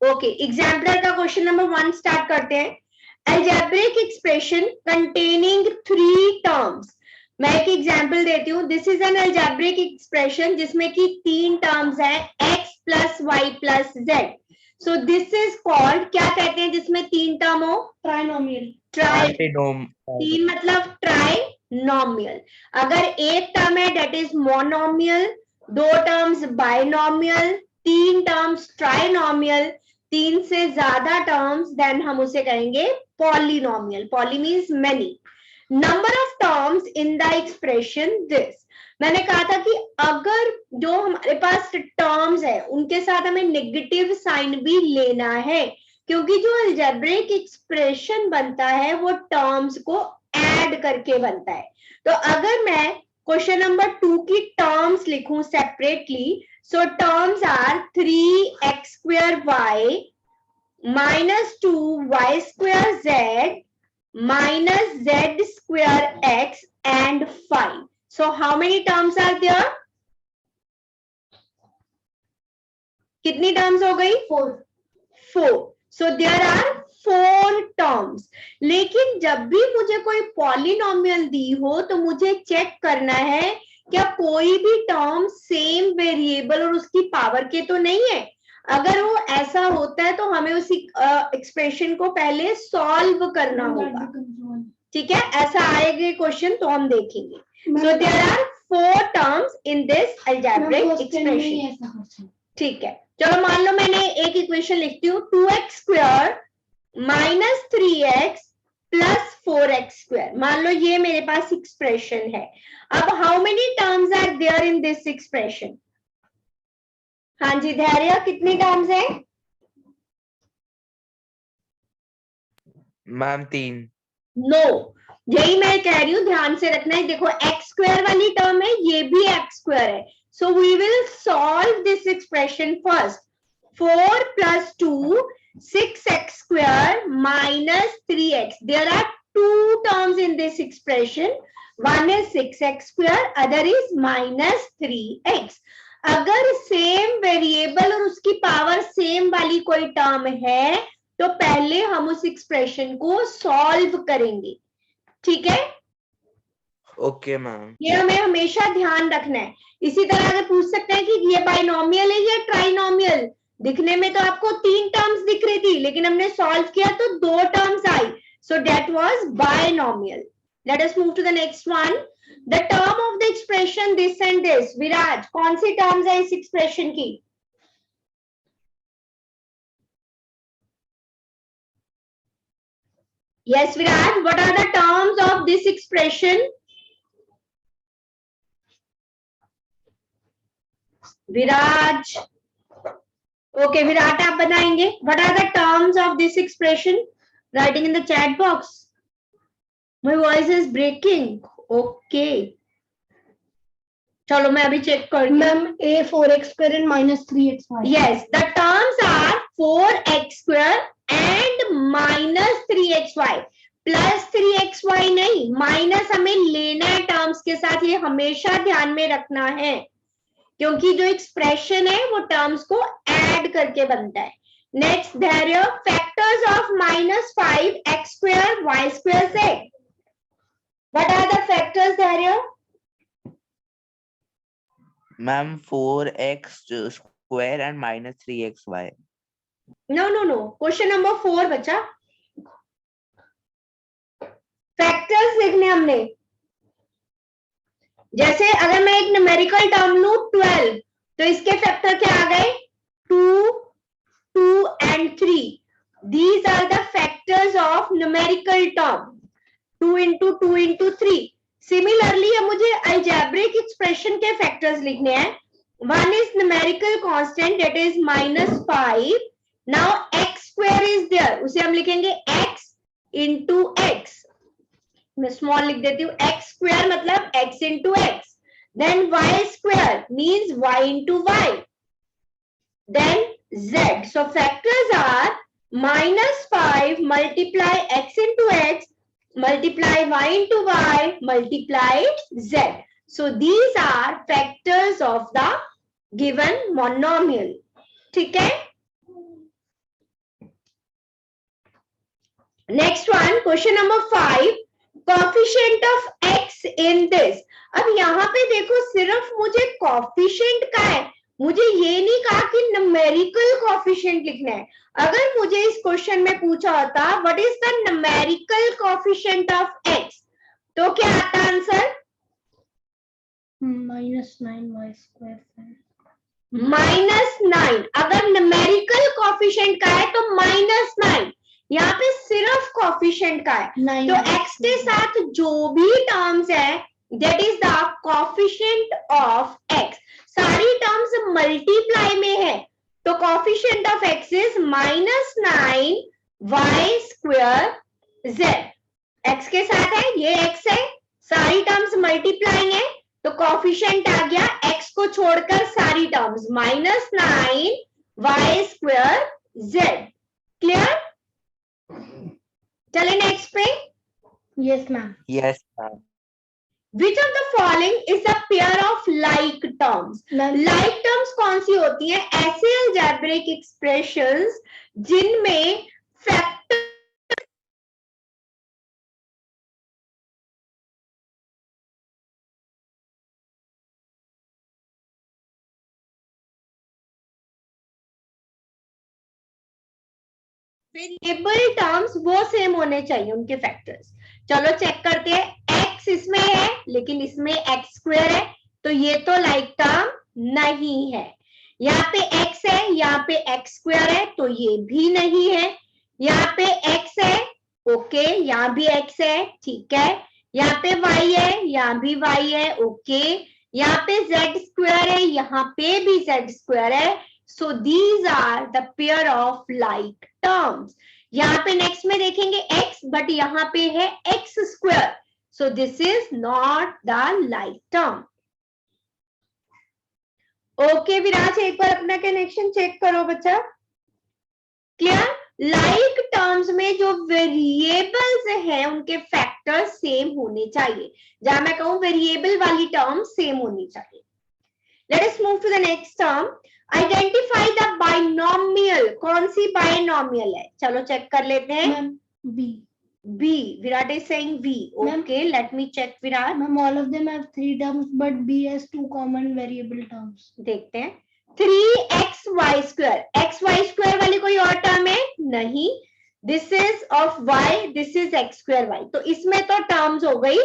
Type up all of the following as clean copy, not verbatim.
Okay, exemplar का question number 1 start करते हैं। Algebraic expression containing 3 terms. मैं एक एग्जाम्पल देती हूँ। This is an algebraic expression जिसमें कि 3 टर्म्स है, x plus Y plus Z. So this is called, क्या कहते हैं जिसमें 3 टर्म हो? ट्राइनोमियल। तीन मतलब ट्राइनोमियल। अगर एक टर्म है that is monomial, 2 terms binomial, 3 terms trinomial, 3 से ज्यादा टर्म्स देन हम उसे कहेंगे polynomial. Poly means many. Number of terms in the expression this. मैंने कहा था कि अगर जो हमारे पास टर्म्स है उनके साथ हमें नेगेटिव साइन भी लेना है, क्योंकि जो अलजेब्रिक एक्सप्रेशन बनता है वो टर्म्स को ऐड करके बनता है। तो अगर मैं क्वेश्चन नंबर 2 की टर्म्स लिखूं separately, so terms are 3x square y minus 2y square z minus z square x and 5. So how many terms are there? कितनी टर्म्स हो गई? 4. So there are 4 terms. लेकिन जब भी मुझे कोई पॉलिनोमियल दी हो तो मुझे चेक करना है क्या कोई भी टर्म सेम वेरिएबल और उसकी पावर के तो नहीं है। अगर वो ऐसा होता है तो हमें उसी एक्सप्रेशन को पहले सॉल्व करना होगा। ठीक है, ऐसा आएगा क्वेश्चन तो हम देखेंगे। So there are 4 terms in this algebraic expression. ठीक है, चलो मान लो मैंने एक इक्वेशन लिखती हूँ, 2x square minus 3x plus 4x square. मान लो ये मेरे पास एक्सप्रेशन है। अब how many terms are there in this expression? हाँ जी धैर्य, कितनी टर्म्स है? मैम 3। नो, यही मैं कह रही हूँ, ध्यान से रखना है। देखो x स्क्वायर वाली टर्म है, ये भी x स्क्वायर है। So we will solve this expression first. 4 plus 2, 6x square minus 3x. There are 2 terms in this expression. One is 6x square, other is minus 3x. अगर same variable और उसकी power same वाली कोई term है तो पहले हम उस एक्सप्रेशन को सॉल्व करेंगे। ठीक है? ओके मैम, ये हमें हमेशा ध्यान रखना है। इसी तरह अगर पूछ सकते हैं कि ये बाइनोमियल है या ट्राइनोमियल। दिखने में तो आपको 3 टर्म्स दिख रही थी, लेकिन हमने सॉल्व किया तो 2 टर्म्स आई। So that was binomial. Let us move to the next one. The term of the expression this and this. Viraj, कौन सी टर्म्स है इस एक्सप्रेशन की? Yes Viraj, what are the terms of this expression? Viraj, okay Virat आप बताएंगे। What are the terms of this expression? Writing in the chat box. My voice is breaking. Okay, चलो मैं अभी चेक कर ma'am a 4x square and minus 3xy. Yes, the terms are 4x square and minus 3xy। Plus 3xy नहीं, minus हमें लेना है terms के साथ। ये हमेशा ध्यान में रखना है, क्योंकि जो एक्सप्रेशन है वो टर्म्स को ऐड करके बनता है। Next Dhairya, factors of -5x square y square से। What are the factors Dhairya? Ma'am 4x square and minus 3xy। No no no, question number 4 बच्चा। फैक्टर्स लिखने हमने। जैसे अगर मैं एक न्यूमेरिकल टर्म लूं 12, तो इसके फैक्टर क्या आ गए? 2, 2 and 3. These are the factors of numerical term. 2 into 2 into 3. Similarly, अब मुझे algebraic expression के factors लिखने हैं। One is numerical constant, that is -5. Now x square is there. उसे हम लिखेंगे x into x. मैं स्मॉल लिख देती हूँ। x स्क्वायर मतलब x into x. Then y square means y into y. Then z. So factors are -5 multiply x into x multiply y into y multiply z. So these are factors of the given monomial. ठीक है? Next one, question number 5, coefficient of x in this. अब यहाँ पे देखो सिर्फ मुझे coefficient का है, मुझे ये नहीं कहा कि न्यूमेरिकल कोफिशिएंट लिखना है। अगर मुझे इस क्वेश्चन में पूछा होता what is the numerical coefficient of x, तो क्या आता आंसर? -9y²। -9। अगर न्यूमेरिकल कोफिशिएंट का है तो -9, यहाँ पे सिर्फ कोफिशिएंट का है, तो x के साथ जो भी टर्म्स है that is the coefficient of x। सारी टर्म्स मल्टीप्लाई में है, तो coefficient of x is -9 y² z। x के साथ है, ये x है, सारी टर्म्स मल्टीप्लाइंग है, तो कोफिशिएंट आ गया x को छोड़कर सारी टर्म्स -9 y² z। क्लियर? चले नेक्स्ट पे। Yes ma'am. Yes, ma'am. Which of the following is a pair of like terms? Ma'am Like terms कौन सी होती हैं? ऐसे algebraic expressions जिनमें फैक्टर वेरिएबल टर्म्स वो सेम होने चाहिए उनके फैक्टर्स। चलो चेक करते हैं, x इसमें है लेकिन इसमें x² है, तो ये तो लाइक टर्म नहीं है। यहाँ पे x है, यहाँ पे x² है, तो ये भी नहीं है। यहाँ पे x है, ओके, यहाँ भी x है, ठीक है। यहाँ पे y है, यहाँ भी y है, ओके। यहाँ पे z² है, यहाँ पे भी z² है। So these are the pair of like terms. यहाँ पे नेक्स्ट में देखेंगे x, बट यहाँ पे है x², so this is not the like term. Okay Viraj, एक बार अपना कनेक्शन चेक करो बच्चा। क्लियर? लाइक टर्म्स में जो वेरिएबल्स हैं उनके फैक्टर्स सेम होने चाहिए। जहां मैं कहूं वेरिएबल वाली टर्म सेम होनी चाहिए। Let us move to the next term, identify the binomial. कौन सी बाइनोमियल है? चलो चेक कर लेते हैं। Ma'am B. B. Virat is saying B. Okay, let me check Virat. Ma'am all of them have 3 terms but B has 2 common variable terms. देखते हैं। 3xy², xy² वाली कोई और टर्म है? नहीं। This is of y, this is x²y, तो इसमें तो टर्म्स हो गई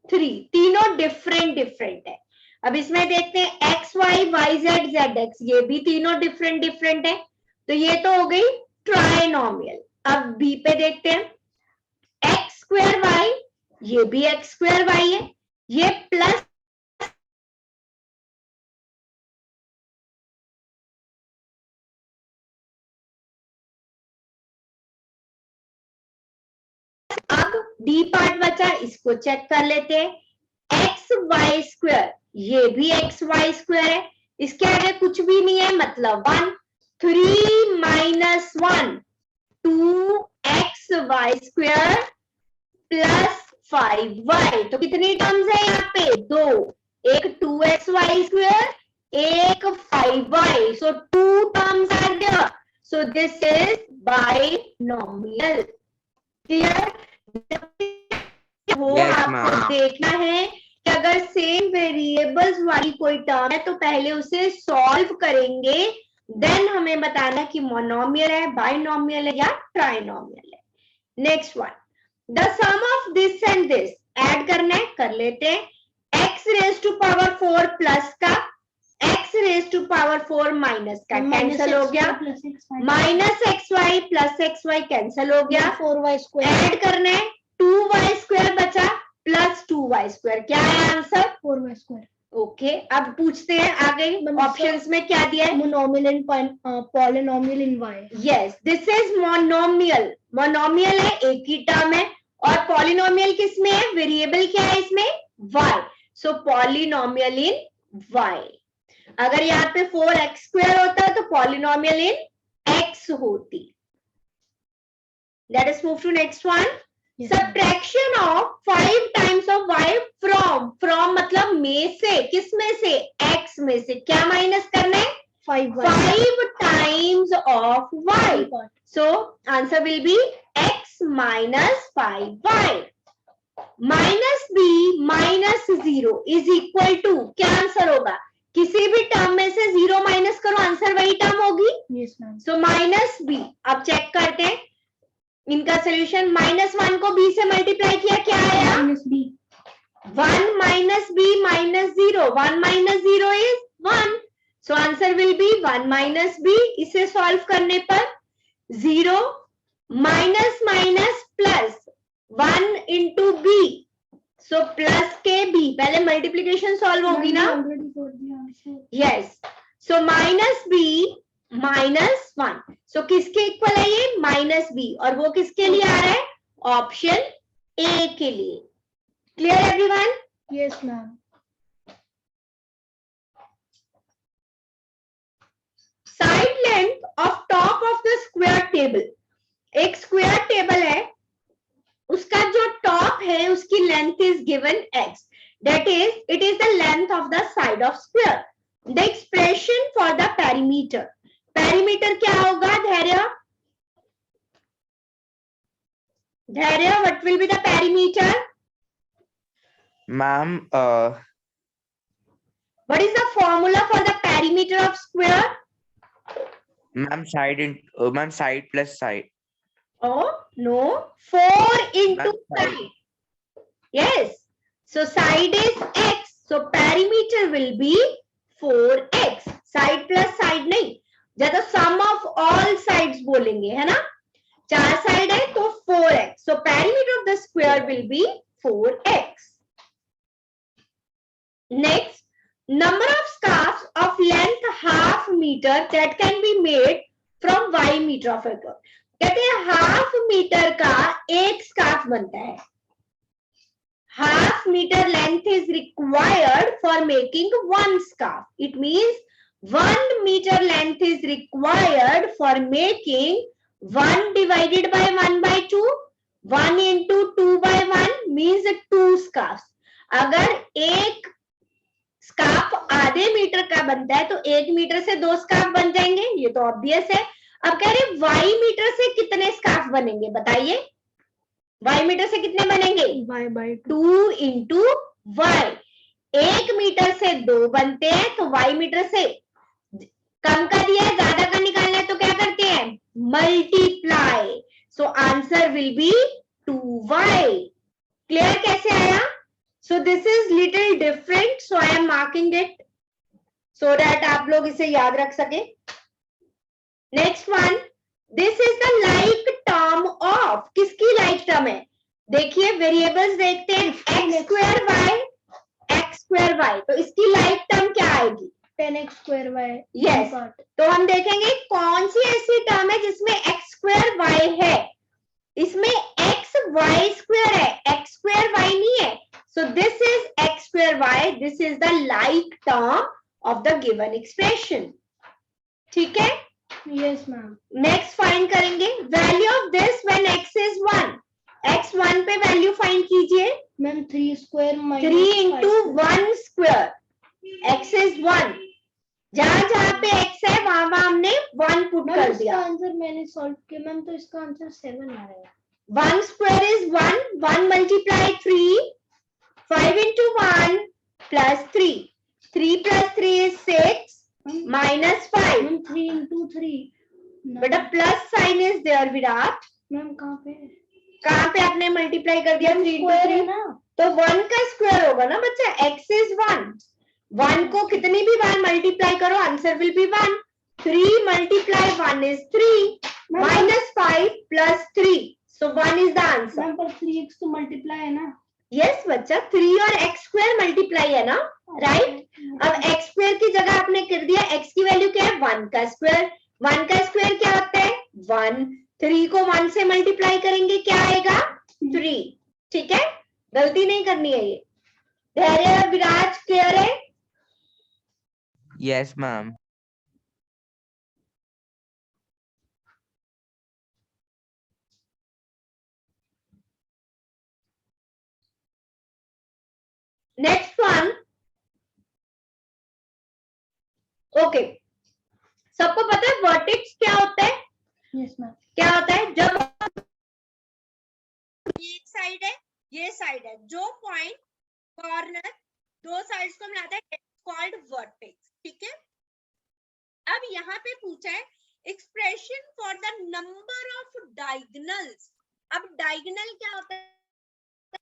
3, तीनों डिफरेंट डिफरेंट है। अब इसमें देखते हैं x y y z z x, ये भी तीनों डिफरेंट डिफरेंट है, तो ये तो हो गई ट्राइनोमियल। अब b पे देखते हैं, x²y, ये भी x²y है, ये प्लस अब डी पार्ट बचा, इसको चेक कर लेते हैं। xy², ये भी xy² है, इसके आगे कुछ भी नहीं है, मतलब 1, 3 - 1 2xy² प्लस 5y, तो कितनी टर्म्स है यहाँ पे? 2, एक 2xy², एक 5y, सो 2 टर्म्स आ गया। सो दिस इज बाइनोमियल। क्लियर? वो Yes, आपको ma'am. देखना है कि अगर सेम वेरिएबल्स वाली कोई टर्म है तो पहले उसे सॉल्व करेंगे, देन हमें बताना कि मोनोमियल है, बाइनोमियल है या ट्राइनोमियल है। Next one, the sum of this and this add करना है, कर लेते हैं। x⁻⁴ प्लस का x⁻⁴ माइनस का कैंसिल हो गया, -xy प्लस xy कैंसिल हो गया, 4y²। ऐड करना है, 2y² बचा प्लस 2y², क्या है आंसर? 4y²। ओके, अब पूछते हैं आगे ऑप्शंस में क्या दिया है। Monomial and polynomial in y। Yes, this is monomial. Monomial है, एक ही टर्म है, और पॉलिनोमियल किस में है? वेरिएबल क्या है इसमें? y, so polynomial in y। अगर यहाँ पे 4x² होता तो पॉलिनोमियल इन x होती। Let us move to next one, subtraction of 5 times of y from मतलब में से, किस में से? x में से। क्या माइनस करना है? 5y। 5 times of y, so answer will be x minus 5y minus b minus 0 is equal to, क्या आंसर होगा? किसी भी टर्म में से 0 माइनस करो, आंसर वही टर्म होगी. Yes ma'am. So minus b. अब चेक करते हैं इनका सोल्यूशन. -1 को b से मल्टीप्लाई किया, क्या आया? Minus b. 1 minus b minus 0. 1 minus 0 is 1. So answer will be 1 minus b. इसे सॉल्व करने पर 0 minus minus plus 1 into b. So plus के b. पहले मल्टीप्लीकेशन सॉल्व होगी ना? Yes. So minus b minus 1. So किसके इक्वल है ये? Minus b. और वो किसके लिए आ रहा है? ऑप्शन ए के लिए. Clear everyone? Yes ma'am. Side length of top of the square table. एक square table है, उसका जो top है उसकी length is given x. That is, it is the length of the side of square. The expression for the perimeter. Perimeter क्या होगा? धैर्य. धैर्य, what will be the perimeter? Ma'am, What is the formula for the perimeter of square? ma'am, side plus side. Oh, no. 4 into Ma'am, side. side. Yes. So side is x. So perimeter will be 4x. Side plus side नहीं. जब तो sum of all sides बोलेंगे, है ना? 4 side है तो 4x. So perimeter of the square will be 4x. Next, number of scarves of length half meter that can be made from y meter of a curve. कहते हैं half metre का एक scarf बनता है. Half metre length is required for making one scarf. It means 1 meter length is required for making 1 divided by 1 by 2. 1 into 2 by 1 means 2 scarves. अगर एक scarf आधे metre का बनता है तो 1 मीटर से 2 स्कार्फ बन जाएंगे, ये तो ऑब्वियस है. अब कह रहे वाई मीटर से कितने स्कार्फ बनेंगे बताइए. वाई मीटर से कितने बनेंगे? y by 2 into y. 1 metre से 2 बनते हैं तो वाई मीटर से कम का दिया है, ज्यादा का निकालना है तो क्या करते हैं? Multiply. So answer will B 2y. Clear कैसे आया? So this is little different, so I am marking it so that आप लोग इसे याद रख सके. Next one, this is the like term of. किसकी like term है? देखिए वेरिएबल्स देखते हैं. x square y, x square y. तो इसकी like term क्या आएगी? 10x square y. Yes. तो हम देखेंगे कौन सी ऐसी टर्म है जिसमें x square y है. इसमें x y square है, x square y नहीं है. So this is x square y. This is the like term of the given expression. ठीक है? Yes ma'am. Next find करेंगे value of this when x is 1. x 1 पे value find कीजिए. Ma'am 3 square minus 3 into 5 square. 1 square. x is 1. जहां जहां पे x है वहां वहां हमने 1 पुट मैम कर इसका दिया. आंसर मैंने सॉल्व किया मैम, तो इसका आंसर 7 आ रहा है. 1 square is 1. 1 multiply 3. 5 into 1 plus 3. 3 plus 3 is 6 minus 5. Ma'am 3 into 3. But a plus sign is there, Virat. Ma'am कहाँ पे? कहाँ पे आपने मल्टीप्लाई कर दिया? 3 into स्क्वायर है 3. ना. तो 1 का स्क्वायर होगा ना बच्चा. x is 1. 1 को कितनी भी बार मल्टीप्लाई करो answer will B 1. 3 multiply 1 is 3 minus 5 plus 3. So 1 is the answer. Ma'am पर 3x तो मल्टीप्लाई है ना. यस बच्चा, 3 और x स्क्वायर मल्टीप्लाई है ना, राइट. अब x स्क्वायर की जगह आपने कर दिया, x की वैल्यू क्या है? 1 का स्क्वायर. 1 का स्क्वायर क्या होता है? 1. 3 को 1 से मल्टीप्लाई करेंगे क्या आएगा? 3. ठीक है, गलती नहीं करनी है ये. धैर्य विराज क्लियर है? Yes, ma'am. Next one. Okay, सबको पता है वर्टेक्स क्या होता है? Yes ma'am. क्या होता है? जब साइड है, ये साइड है, जो पॉइंट कॉर्नर दो साइड्स को मिलाता है कॉल्ड वर्टेक्स, ठीक है। अब यहाँ पे पूछा है expression for the number of diagonals. अब डायगोनल क्या होता है?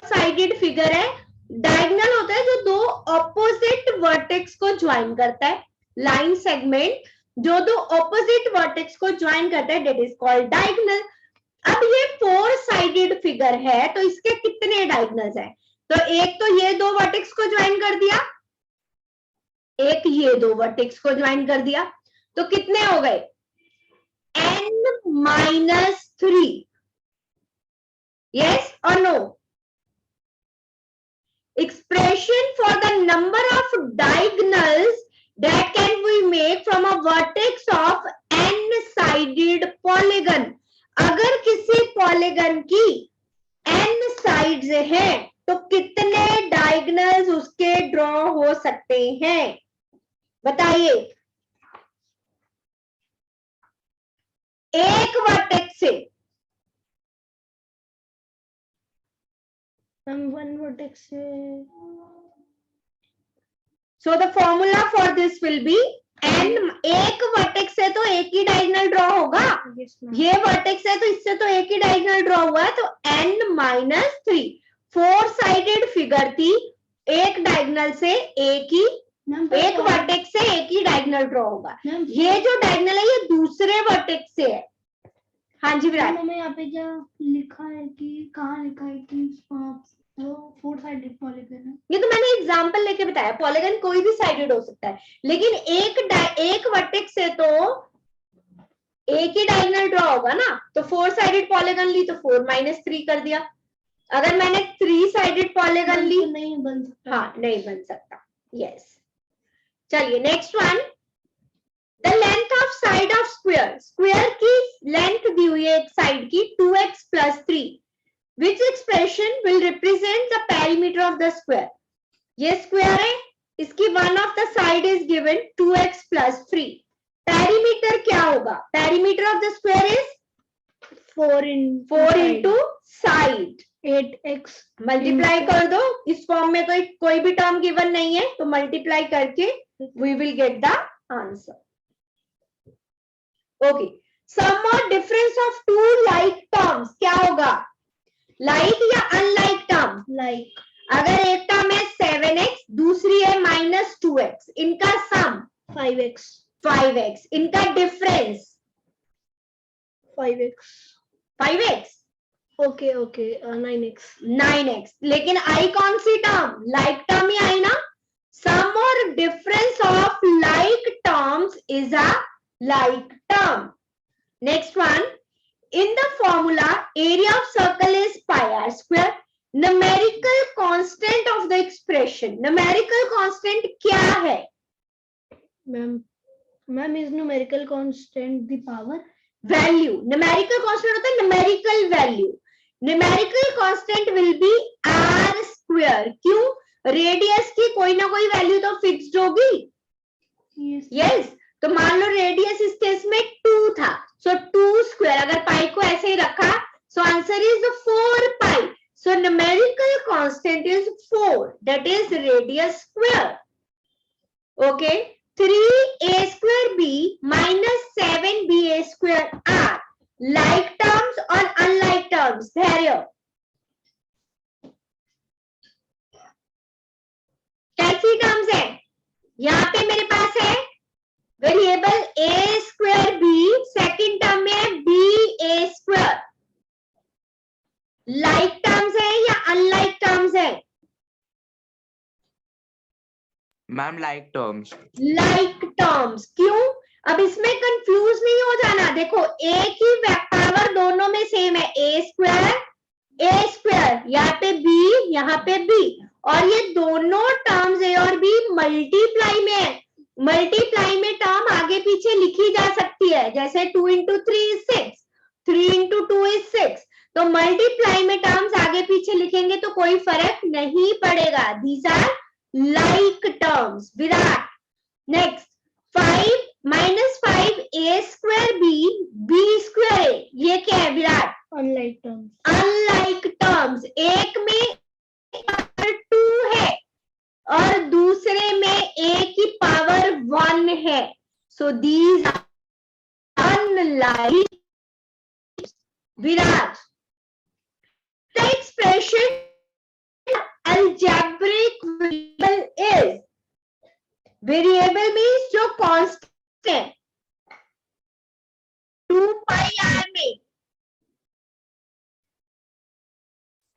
साइडेड फिगर है। डायगोनल होता है जो दो ऑपोजिट वर्टेक्स को ज्वाइन करता है, लाइन सेगमेंट जो दो ऑपोजिट वर्टेक्स को ज्वाइन करता है, दैट इज कॉल्ड डायगोनल। अब ये 4 साइडेड फिगर है, तो इसके कितने डायगोनल्स हैं? तो एक तो ये दो वर्टेक्स को ज्वाइन कर दिया, एक ये दो वर्टेक्स को ज्वाइन कर दिया, तो कितने हो गए? n-3। यस और no? Expression for the number of diagonals that can we make from a vertex of n-sided polygon। अगर किसी पॉलीगन की n साइड्स हैं तो कितने डायगोनल्स उसके ड्रॉ हो सकते हैं? बताइए। एक वर्टेक्स से one vertex से so the formula for this will be n। एक वर्टेक्स से तो एक ही डायगोनल ड्रॉ होगा, ये वर्टेक्स है तो इससे तो एक ही डायगोनल ड्रॉ हुआ है, तो n-3। 4 साइडेड फिगर थी, एक डायगोनल से एक ही, एक वर्टेक्स से एक ही डायगोनल ड्रॉ होगा। ये जो डायगोनल है ये दूसरे वर्टेक्स से है। हाँ जी विराट। मैंने यहाँ पे क्या लिखा है कि कहाँ लिखा है कि वो 4 साइडेड पॉलीगन है? ये तो मैंने एग्जांपल लेके बताया, पॉलीगन कोई भी साइडेड हो सकता है, लेकिन एक वर्टेक्स से तो एक ही डायगोनल ड्रॉ होगा ना, तो 4 साइडेड पॉलीगन ली तो 4-3 कर दिया। अगर मैंने 3 साइडेड पॉलीगन ली नहीं बन सकता। हाँ नहीं बन सकता। यस चलिए next one. The length of side of square. Square की लेंथ दी हुई है एक साइड की 2x + 3। Which expression will represent the perimeter of the square? ये स्क्वायर है, इसकी one of the side is given 2x + 3। Perimeter क्या होगा? Perimeter of the square is 4 into side 8x। Multiply कर दो, इस फॉर्म में तो कोई भी टर्म गिवन नहीं है, तो मल्टीप्लाई करके we will get the answer। Okay, sum or difference of two like terms क्या होगा? लाइक या अनलाइक टर्म? लाइक। अगर एक टर्म है 7x, दूसरी है -2x, इनका सम 5x, इनका डिफरेंस 5x। Okay 9x। लेकिन आई कौन सी टर्म? लाइक टर्म ही आई ना। सम और difference of like terms is a like term. Next one. In the formula, area of circle is pi r square. Numerical constant of the expression. Numerical constant क्या है? Ma'am is numerical constant the power? Value. Numerical constant होता है numerical value. Numerical constant will be r square. क्यों? Radius की कोई ना कोई value तो fixed होगी। Yes. तो मान लो रेडियस इस केस में 2 था, सो 2 स्क्वायर, अगर पाई को ऐसे ही रखा, so answer is 4 pi. So numerical constant is 4, that is radius square. Okay, 3a² b - 7ba² r like terms और अनलाइक टर्म्स। धैर्य, कैसी टर्म्स है? यहाँ पे मेरे पास है variable a² b, second term में है ba²। लाइक टर्म्स है या अनलाइक टर्म्स है? Ma'am like terms. Like terms. क्यों? अब इसमें कंफ्यूज नहीं हो जाना। देखो एक ही पावर दोनों में सेम है, a², यहाँ पे b, यहाँ पे b, और ये दोनों टर्म्स a और b मल्टीप्लाई में है। मल्टीप्लाई में टर्म आगे पीछे लिखी जा सकती है, जैसे 2 × 3 is 6, 3 × 2 is 6। तो मल्टीप्लाई में टर्म्स आगे पीछे लिखेंगे तो कोई फर्क नहीं पड़ेगा। These are like terms। Virat, next 5 - 5a² b² a, ये क्या है Virat? Unlike terms. Unlike terms. a these are unlike. Viraj, the expression algebraic variable is, variable means जो constant 2 pi r में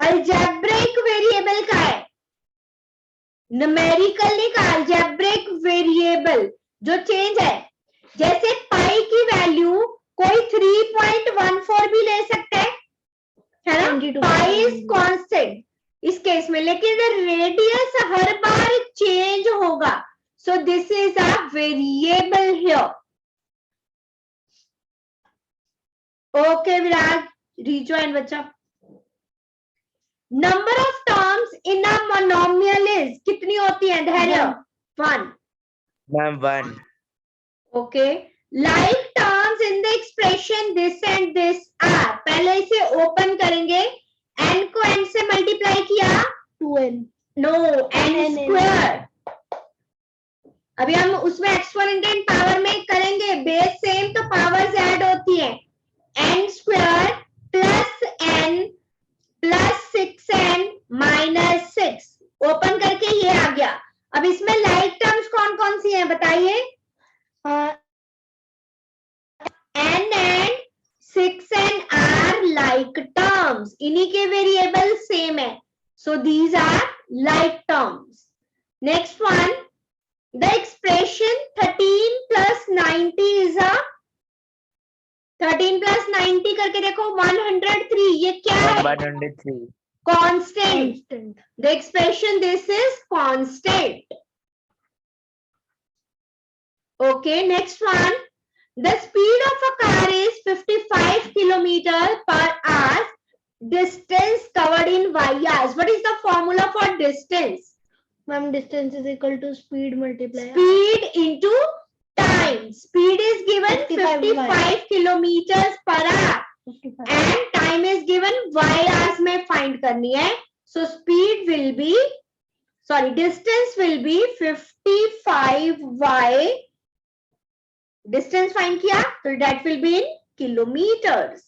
algebraic variable का है, numerical नहीं का, algebraic variable जो चेंज है, जैसे पाई की वैल्यू कोई 3.14 भी ले सकता है ना, पाई इज कांस्टेंट इस केस में, लेकिन रेडियस हर बार चेंज होगा, so this is a variable here. Okay Viraj, rejoin बच्चा. Number of terms in a monomial is, कितनी होती है Dhairya? 1. Ma'am 1. Okay. Like terms in the expression this and this are, पहले इसे ओपन करेंगे, n को n से मल्टीप्लाई किया 2n, नो n स्क्वायर. अभी हम उसमें एक्सपोनेंट पावर में करेंगे, बेस सेम तो पावर्स ऐड होती है, n square plus n plus 6n minus 6, open करके ये आ गया. अब इसमें लाइक टर्म्स कौन कौन सी हैं बताइए? n and 6n are like terms, इन्हीं के वेरिएबल सेम है, so these are like terms. Next one, the expression 13 plus 90 is a, 13 plus 90 करके देखो 103, ये क्या है? 103. Constant. The expression this is constant. Okay, next one. The speed of a car is 55 kilometers per hour. Distance covered in y hours. What is the formula for distance? Ma'am, distance is equal to speed multiplied Speed into time. Speed is given 55 55 kilometers per hour. 55. And time is given y hours में find करनी है. So speed will be, sorry, distance will be 55y. Distance find किया तो that will be in kilometres,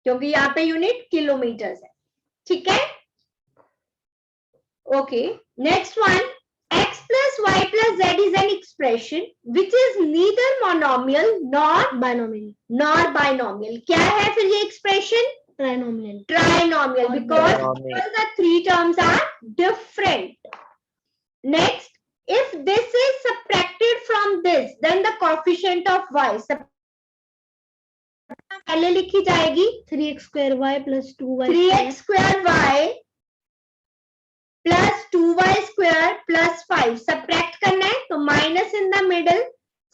क्योंकि यहाँ पे unit kilometres है. ठीक है. Okay. Next one, x plus y plus z is an expression which is neither monomial nor binomial. क्या है फिर ये expression? Trinomial, because all the three terms are different. Next, if this is subtracted from this, then the coefficient of y पहले लिखी जाएगी 3x square y plus 2y 3x square y plus 2y square plus 5. Subtract करना है तो minus in the middle,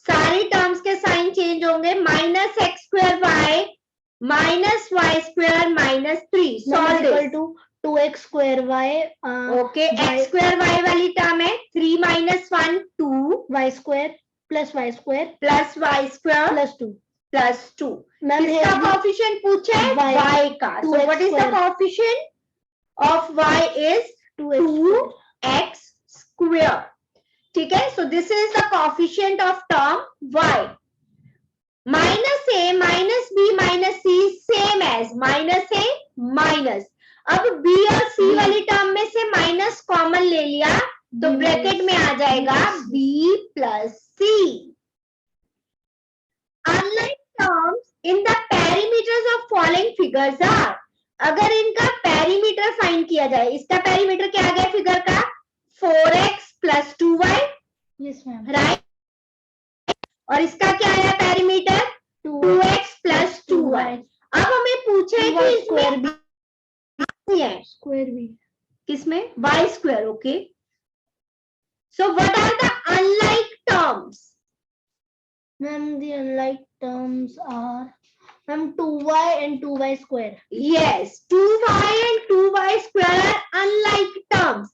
सारी terms के sign change होंगे, minus x square y minus y square minus 3. Solve equal this. to 2x square y. Okay, x square y वाली term है 3 minus 1 2 y square plus y square plus y square plus 2. plus 2. Ma'am, किसका coefficient पूछा है? y y का. So 2x what is the square. coefficient of y is 2x square. ठीक है. So this is the coefficient of term y. Minus a minus b minus c same as minus a minus. अब b और c वाली term में से minus common ले लिया तो ब्रैकेट में आ जाएगा b plus c. Unlike terms in the perimeters of following figures are, अगर इनका पेरीमीटर फाइंड किया जाए, इसका पेरीमीटर क्या आ गया फिगर का? 4x plus 2y. Yes ma'am. Right. और इसका क्या है पेरीमीटर? 2x plus 2y. अब हमें पूछे कि इसमें है Square b. किसमें? y square. Okay. So what are the unlike terms? Ma'am, the unlike terms are 2y and 2y square. Yes, 2y and 2y square are unlike terms.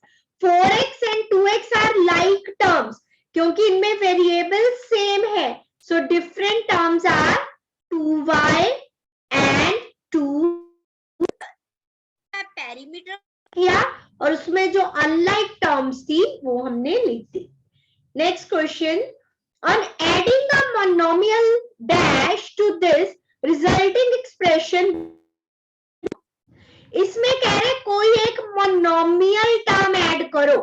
4x and 2x are like terms क्योंकि इनमें variable same है. So different terms are 2y and 2. Perimeter किया और उसमें जो unlike terms थी वो हमने लिख दी. Next question, On adding a monomial dash to this resulting expression, इसमें कह रहे कोई एक मोनोमियल टर्म ऐड करो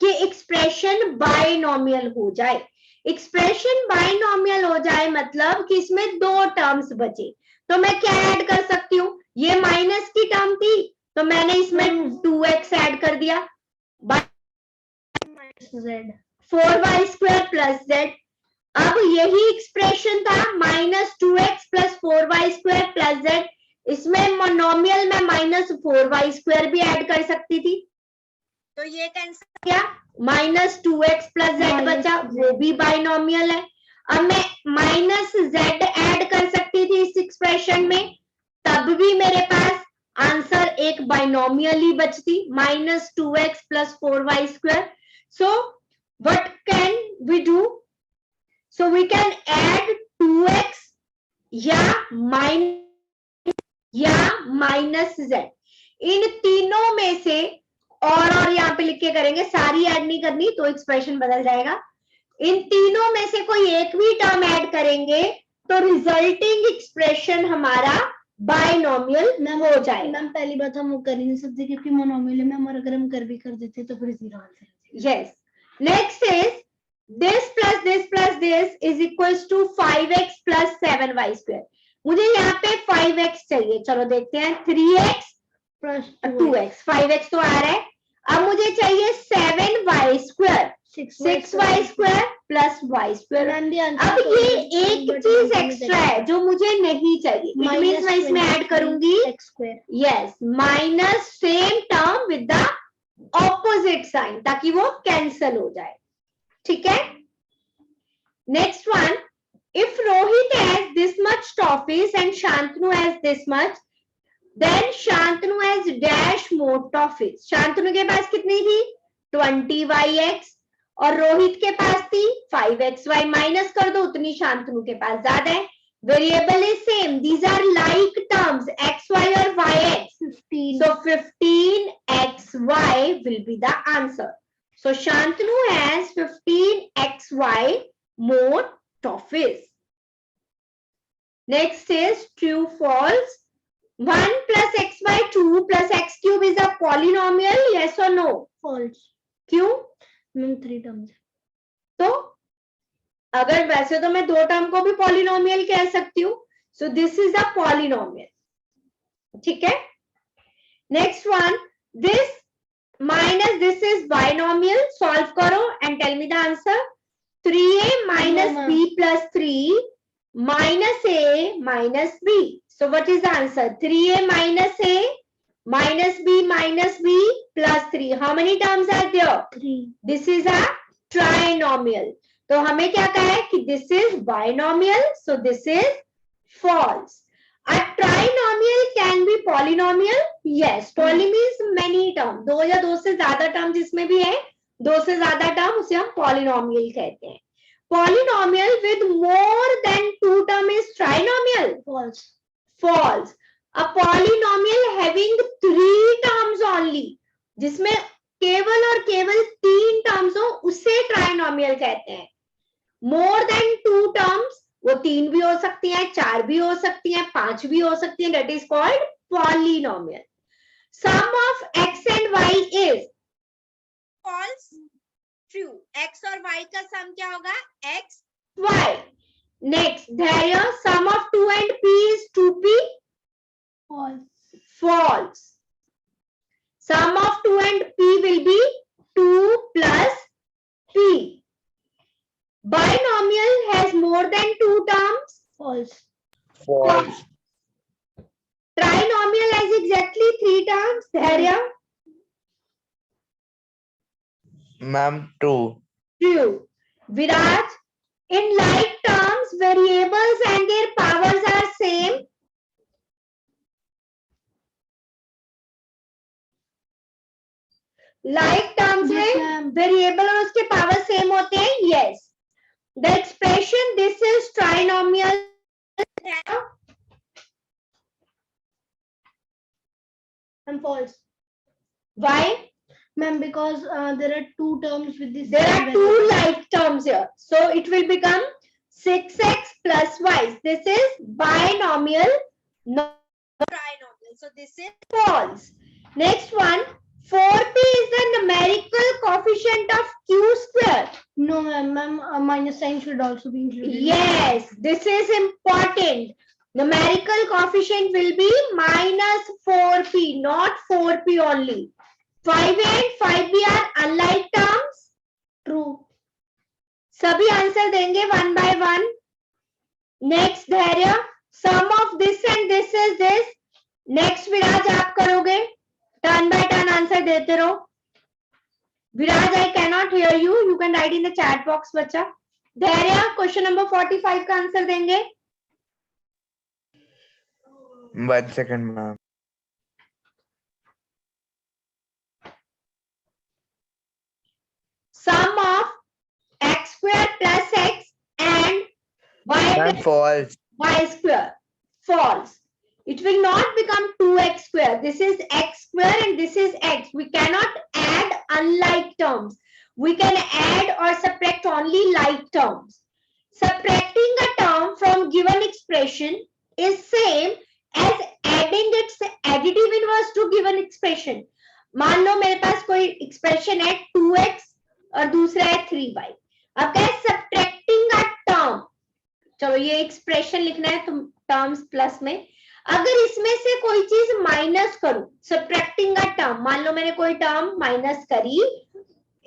कि एक्सप्रेशन बाइनोमियल हो जाए। एक्सप्रेशन बाइनोमियल हो जाए मतलब कि इसमें दो टर्म्स बचे, तो मैं क्या ऐड कर सकती हूँ? ये माइनस की टर्म थी तो मैंने इसमें 2x ऐड कर दिया, z 4y square plus z। अब यही एक्सप्रेशन था -2x plus 4y square plus z, इसमें मोनोमियल में -4y स्क्वायर भी ऐड कर सकती थी, तो ये कैंसिल किया, -2x प्लस z बचा, वो भी बाइनोमियल है। अब मैं -z ऐड कर सकती थी इस एक्सप्रेशन में, तब भी मेरे पास आंसर एक बाइनोमियल ही बचती, -2x plus 4y square. So what can we do? So we can add 2x या -z, इन तीनों में से, और यहाँ पे लिख के करेंगे, सारी ऐड नहीं करनी तो एक्सप्रेशन बदल जाएगा। इन तीनों में से कोई एक भी टर्म ऐड करेंगे तो रिजल्टिंग एक्सप्रेशन हमारा बाइनोमियल हो जाएगा। मैम पहली बात हम वो कर ही नहीं सकते क्योंकि मोनोमियल में, और अगर हम कर भी कर देते तो फिर zero answer. Yes, next is this plus this is equals to 5x plus 7y square। मुझे यहाँ पे 5x चाहिए, चलो देखते हैं, 3x प्लस 2x, 5x तो आ रहा है। अब मुझे चाहिए 7y square, 6y square plus y square. अब ये एक चीज एक्स्ट्रा है जो मुझे नहीं चाहिए, इट मींस मैं इसमें ऐड करूंगी x square, yes, minus same term with the opposite sign, ताकि वो कैंसल हो जाए। ठीक है, next one, if Rohit has this much toffees and Shantanu has this much, then Shantanu has dash more toffees. Shantanu के पास कितनी थी? 20yx, और रोहित के पास थी 5xy, माइनस कर दो, उतनी शांतनु के पास ज्यादा है। Variable is same, these are like terms xy और yx, 15 so 15xy will be the answer. So Shantanu has 15xy more toffees. Next is true false. 1 plus x by 2 plus x cube is a polynomial, yes or no? false। क्यों? Ma'am 3 terms, तो अगर वैसे तो मैं दो term को भी polynomial कह सकती हूँ, सो दिस इज अ पॉलिनोमियल। ठीक है, next one, this minus this is binomial, solve karo and tell me the answer। 3a minus b plus 3 minus a minus b, so what is the answer? 3a minus a minus b plus 3, how many terms are there? 3। this is a trinomial, तो हमें क्या कहा है कि this is binomial, so this is false। A trinomial can be polynomial, yes, poly means many term, दो या दो से ज्यादा टर्म जिसमें भी है, दो से ज्यादा टर्म, उसे हम polynomial कहते हैं। Polynomial with more than 2 term is trinomial, false। false। A polynomial having 3 terms only, जिसमें केवल और केवल 3 टर्म्स हो, उसे ट्राइनोमियल कहते हैं। More than 2 terms, वो 3 भी हो सकती हैं, 4 भी हो सकती हैं, 5 भी हो सकती हैं, that is called polynomial। Sum of x and y is false, true। x और y का सम क्या होगा? x y। Next, धैर्य, sum of 2 and p is 2p, false। false। Sum of 2 and p will be 2 plus p। Binomial has more than 2 terms, false। False. Trinomial has exactly 3 terms, Dharya, Ma'am, 2. true। Viraj, in like terms, variables and their powers are same, like terms Yes, में ma'am। variable और उसके power same होते हैं, yes। The expression this is trinomial, I'm false। why? Ma'am, because there are two terms with this. There same are two variable. like terms here. So it will become 6x plus y. This is binomial, not trinomial. So this is false. Next one, 4p is the numerical coefficient of q square. No, ma'am, minus sign should also be included. Yes, this is important. Numerical coefficient will be minus 4p, not 4p only. 5a and 5b are unlike terms. True. सभी answer देंगे one by one. Next Dhairya, sum of this and this is this. Next Viraj आप करोगे, turn by turn answer देते रहो. Viraj, I can not hear you, you can write in the chat box बच्चा. Dhairya, question number 45 का answer देंगे. 1 second, ma'am. Sum of x square plus x and y Ma'am, false. y square. False. It will not become 2x square. This is x square and this is x. We cannot add unlike terms. We can add or subtract only like terms. Subtracting a term from given expression is same as adding its additive inverse to given expression. मान लो मेरे पास कोई expression है 2x और दूसरा है 3y. अब क्या है, सब्ट्रैक्टिंग अ टर्म. चलो ये एक्सप्रेशन लिखना है तुम टर्म्स प्लस में. अगर इसमें से कोई चीज माइनस करूं, सब्ट्रैक्टिंग अ टर्म, मान लो मैंने कोई टर्म माइनस करी,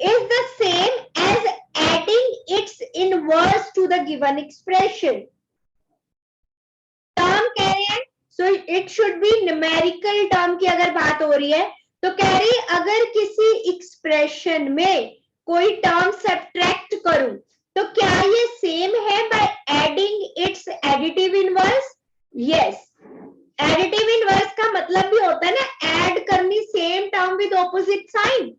is the same as adding its inverse to the given expression. Term कह रहे हैं, so it should be numerical term की अगर बात हो रही है तो कह रही अगर किसी एक्सप्रेशन में कोई टर्म सब्ट्रैक्ट करूं तो क्या ये सेम है by adding its additive inverse. Yes, additive inverse का मतलब भी होता है ना ऐड करनी same term with opposite sign.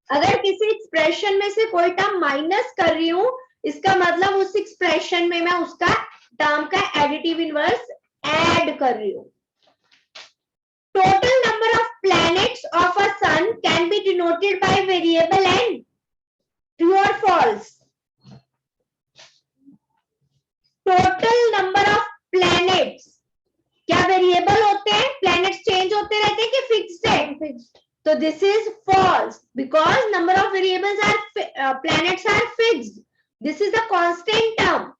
अगर किसी एक्सप्रेशन में से कोई टर्म माइनस कर रही हूं, इसका मतलब उस एक्सप्रेशन में मैं उसका टर्म का एडिटिव इनवर्स ऐड कर रही हूं. Total number of planets of a sun can be denoted by variable n. True or false? Total number of planets. क्या वेरिएबल होते हैं? प्लैनेट्स चेंज होते रहते हैं कि फिक्स्ड है? Fixed. तो this is false because number of variables are planets are fixed. This is the constant term.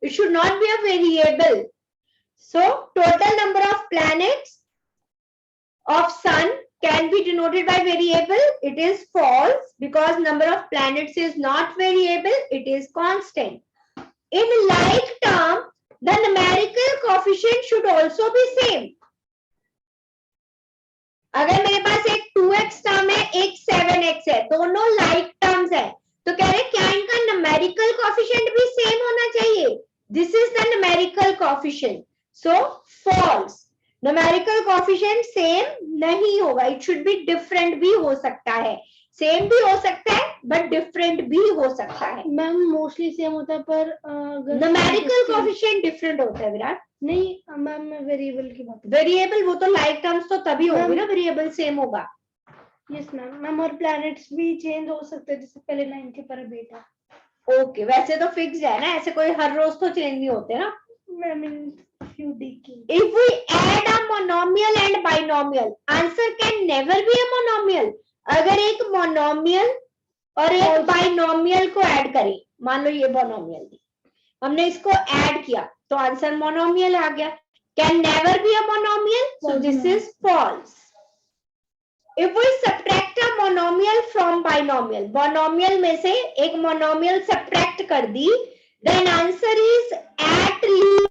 It should not be a variable. So total number of planets of sun can be denoted by variable. It is false because number of planets is not variable, it is constant. In like term, the numerical coefficient should also be same. अगर मेरे पास एक 2x term है, एक 7x है, दोनों like terms है, तो कह रहे क्या इनका numerical coefficient भी same होना चाहिए. This is the numerical coefficient. So false. Numerical coefficient same नहीं होगा. इट शुड बी डिफरेंट भी हो सकता है, सेम भी हो सकता है बट डिफरेंट भी हो सकता है. मैम मोस्टली सेम होता है पर न्यूमेरिकल कोएफिशिएंट डिफरेंट होता है विराट. नहीं मैम, मैं वेरिएबल की बात. वेरिएबल वो तो लाइक टर्म्स तो तभी होंगे ना वेरिएबल सेम होगा. Yes ma'am. मैम और प्लैनेट्स भी चेंज हो सकते हैं, जैसे पहले 9 थे पर बेटा. ओके, वैसे तो फिक्स्ड है ना, ऐसे कोई हर रोज तो चेंज नहीं होते ना. Ma'am in few decades. If we add a monomial and binomial, answer can never be a monomial. अगर एक मोनोमियल और एक बाइनोमियल को ऐड करें, मान लो ये मोनोमियल थी, हमने इसको ऐड किया तो आंसर मोनोमियल आ गया. Can never be a monomial, so this is false. If we subtract a monomial from binomial, monomial में से एक monomial subtract कर दी, then answer is at least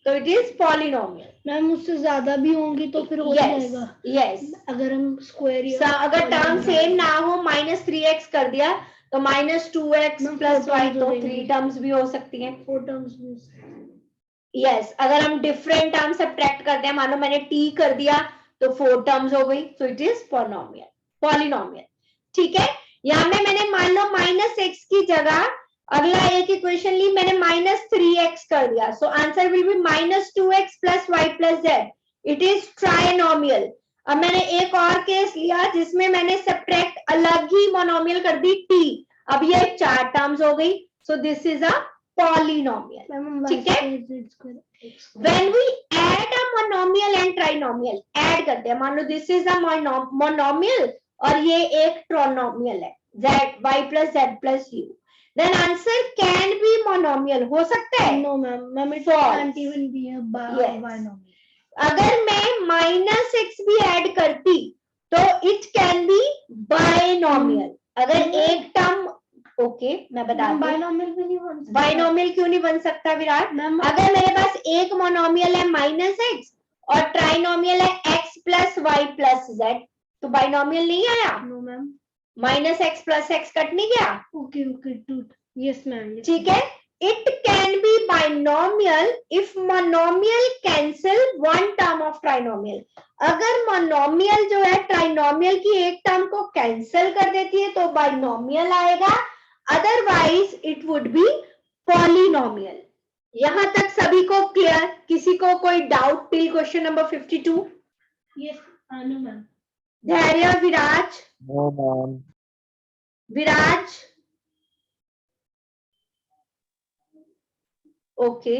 तो इट इज पॉलिनोमियल. मैम उससे ज्यादा भी होंगी तो फिर हो जाएगा. यस, अगर हम स्क्वायर अगर टर्म सेम ना हो, -3x कर दिया तो -2x + y, तो 3 टर्म्स भी हो सकती हैं. 4 टर्म्स भी. यस, अगर हम डिफरेंट टर्म सब्ट्रैक्ट करते हैं, मान लो मैंने t कर दिया तो 4 टर्म्स हो गई, सो इट इज पॉलिनोमियल. ठीक है, यहाँ में मैंने मान लो -x की जगह अगला एक इक्वेशन ली, मैंने -3x कर दिया, सो answer will B -2x + y + z. It is trinomial. अब मैंने एक और केस लिया जिसमें मैंने सब्ट्रैक्ट अलग ही मोनोमियल कर दी t. अब ये 4 टर्म्स हो गई, सो दिस इज अ पॉलिनोमियल. ठीक है, when we add a monomial and trinomial, add करते हैं, मान लो दिस इज अ मोनोमियल और ये एक ट्रोनोमियल है, z y + z + u, then answer can be monomial. हो सकता है? No, ma'am, it False. can't even be a Yes. binomial. अगर मैं -x भी ऐड करती तो इट कैन बी बाइनोमियल. अगर एक टर्म, ओके मैं बताती हूँ बाइनोमियल भी नहीं बन सकता. बाइनोमियल क्यों नहीं बन सकता विराट. मैम अगर मेरे पास एक मोनोमियल है -x और ट्राइनोमियल है x + y + z, तो बाइनोमियल नहीं आया. No ma'am. -x + x cut नहीं गया. Okay two. Yes ma'am. ठीक है, it can be binomial if monomial cancel one term of trinomial. अगर मोनोमियल जो है ट्राइनोमियल की एक टर्म को कैंसिल कर देती है तो बाइनोमियल आएगा, otherwise it would be polynomial. यहां तक सभी को क्लियर? किसी को कोई doubt till question number 52? Yes. No ma'am. Dhairya, Viraj, No, ma'am. विराज, ओके